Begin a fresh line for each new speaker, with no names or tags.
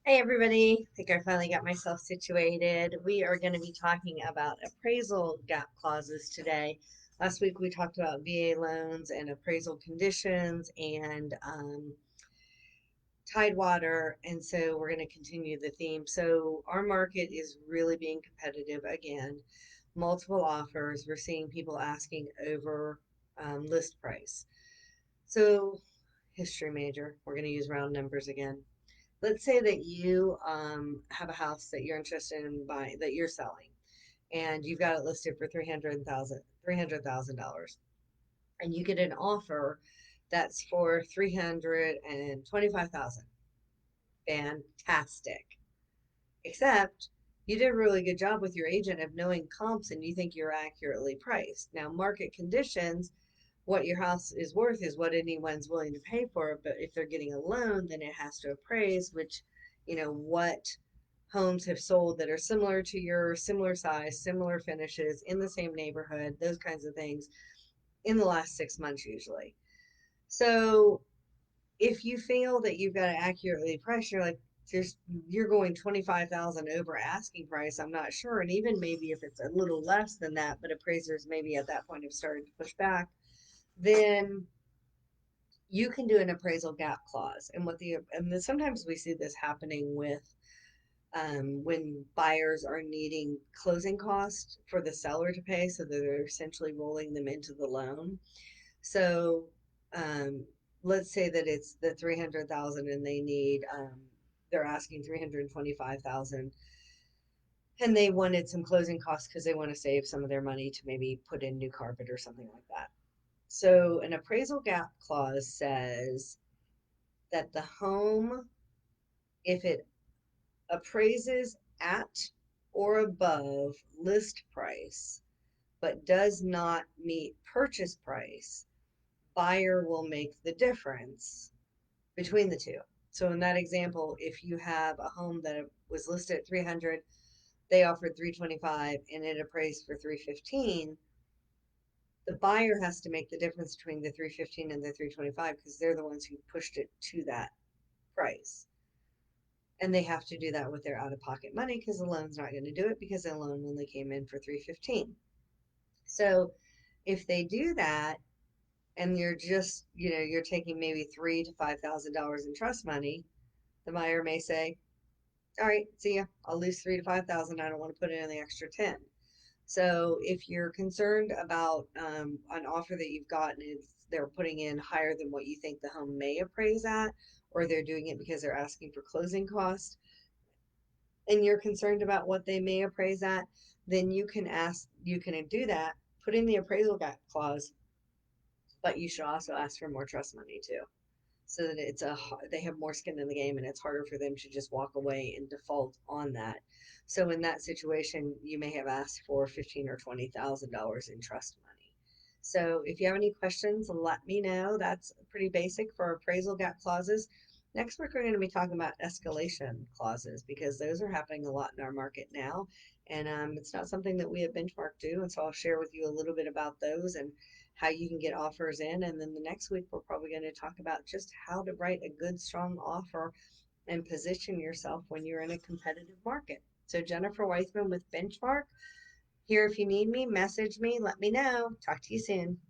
Hey everybody, I think I finally got myself situated. We are going to be talking about appraisal gap clauses today. Last week we talked about VA loans and appraisal conditions and Tidewater, and so we're going to continue the theme. So our market is really being competitive again. Multiple offers. We're seeing people asking over list price. So history major, we're going to use round numbers again. Let's say that you have a house that you're interested in buying, that you're selling, and you've got it listed for $300,000, and you get an offer that's for 325,000. Fantastic. Except you did a really good job with your agent of knowing comps and you think you're accurately priced. Now, market conditions, what your house is worth is what anyone's willing to pay for it. But if they're getting a loan, then it has to appraise, which, what homes have sold that are similar to your similar size, similar finishes in the same neighborhood, those kinds of things in the last 6 months, usually. So if you feel that you've got to accurately price, you're like, there's you're going 25,000 over asking price. I'm not sure. And even maybe if it's a little less than that, but appraisers maybe at that point have started to push back, then you can do an appraisal gap clause. Sometimes we see this happening with when buyers are needing closing costs for the seller to pay, so that they're essentially rolling them into the loan. So um, let's say that it's the 300,000 and they're asking 325,000, and they wanted some closing costs because they want to save some of their money to maybe put in new carpet or something like that. So an appraisal gap clause says that the home, if it appraises at or above list price but does not meet purchase price, buyer will make the difference between the two. So in that example, if you have a home that was listed at 300, they offered 325 and it appraised for 315, the buyer has to make the difference between the 315 and the 325 because they're the ones who pushed it to that price. And they have to do that with their out of pocket money because the loan's not going to do it because the loan only came in for 315. So if they do that, and you're just, you're taking maybe $3,000 to $5,000 in trust money, the buyer may say, all right, see ya. I'll lose 3 to 5,000. I don't want to put in the extra 10. So if you're concerned about an offer that you've gotten, they're putting in higher than what you think the home may appraise at, or they're doing it because they're asking for closing costs, and you're concerned about what they may appraise at, then you can do that, put in the appraisal clause, but you should also ask for more trust money too, so that they have more skin in the game and it's harder for them to just walk away and default on that. So in that situation, you may have asked for 15 or $20,000 in trust money. So if you have any questions, let me know. That's pretty basic for appraisal gap clauses. Next week, we're going to be talking about escalation clauses because those are happening a lot in our market now. And it's not something that we at Benchmark do. And so I'll share with you a little bit about those and how you can get offers in. And then the next week, we're probably going to talk about just how to write a good, strong offer and position yourself when you're in a competitive market. So, Jennifer Weissman with Benchmark, here if you need me, message me, let me know. Talk to you soon.